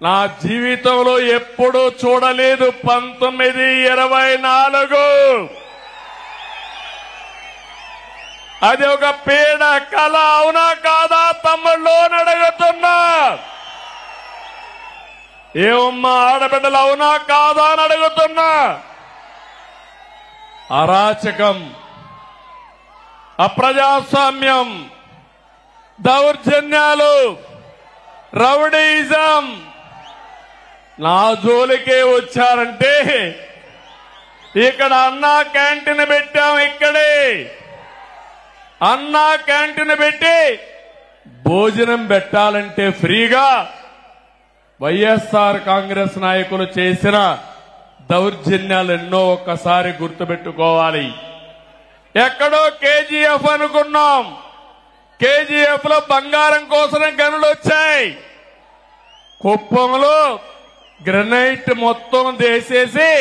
నా జీవితంలో ఎప్పుడూ చూడలేదు 1924 అది ఒక పీడ కళ అవునా కాదా తమ్ముళ్ళు అని అడుగుతున్నా. ఏమమ్మా ఆడబిడ్డలు అవునా కాదా అని అడుగుతున్నా. అరాచకం, అప్రజాస్వామ్యం, దౌర్జన్యాలు, రౌడీయిజం నా జోలికే వచ్చారంటే ఇక్కడ అన్నా క్యాంటీన్ పెట్టాం. ఇక్కడే అన్నా క్యాంటీన్ పెట్టి భోజనం పెట్టాలంటే ఫ్రీగా వైఎస్ఆర్ కాంగ్రెస్ నాయకులు చేసిన దౌర్జన్యాలు ఎన్నో ఒక్కసారి గుర్తుపెట్టుకోవాలి. ఎక్కడో కేజీఎఫ్ అనుకున్నాం. కేజీఎఫ్ లో బంగారం కోసం గనులు వచ్చాయి. కుప్పంలో గ్రనైట్ మొత్తం దేసేసి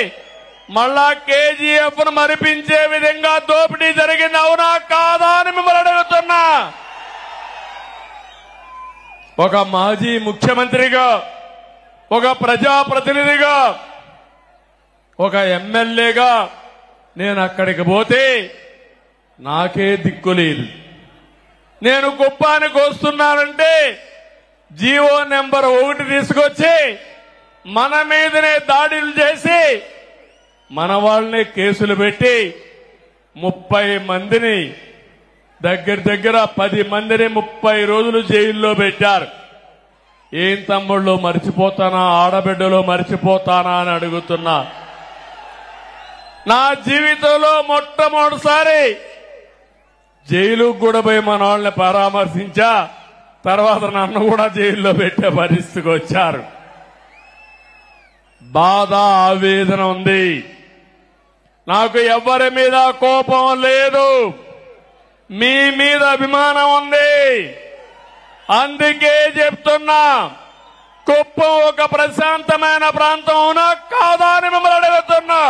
మళ్ళా కేజీఎఫ్ ను మరిపించే విధంగా దోపిడీ జరిగింది. అవునా కాదా అని మిమ్మల్ని అడుగుతున్నా. ఒక మాజీ ముఖ్యమంత్రిగా, ఒక ప్రజాప్రతినిధిగా, ఒక ఎమ్మెల్యేగా నేను అక్కడికి పోతే నాకే దిక్కు లేదు. నేను కుప్పానికి వస్తున్నానంటే జీవో నెంబర్ 1 తీసుకొచ్చి మన మీదనే దాడులు చేసి మన వాళ్ళని కేసులు పెట్టి 30 మందిని దగ్గర 10 మందిని 30 రోజులు జైల్లో పెట్టారు. ఏం తమ్ముళ్ళు మర్చిపోతానా, ఆడబిడ్డలో మర్చిపోతానా అని అడుగుతున్నా. నా జీవితంలో మొట్టమొదటిసారి జైలుకు కూడా పోయి మన వాళ్ళని పరామర్శించా. తర్వాత నన్ను కూడా జైల్లో పెట్టే పరిస్థితికి వచ్చారు. బాధ, ఆవేదన ఉంది. నాకు ఎవరి మీద కోపం లేదు, మీ మీద అభిమానం ఉంది. అందుకే చెప్తున్నా, కుప్పం ఒక ప్రశాంతమైన ప్రాంతం అవునా కాదా అని మిమ్మల్ని అడుగుతున్నా.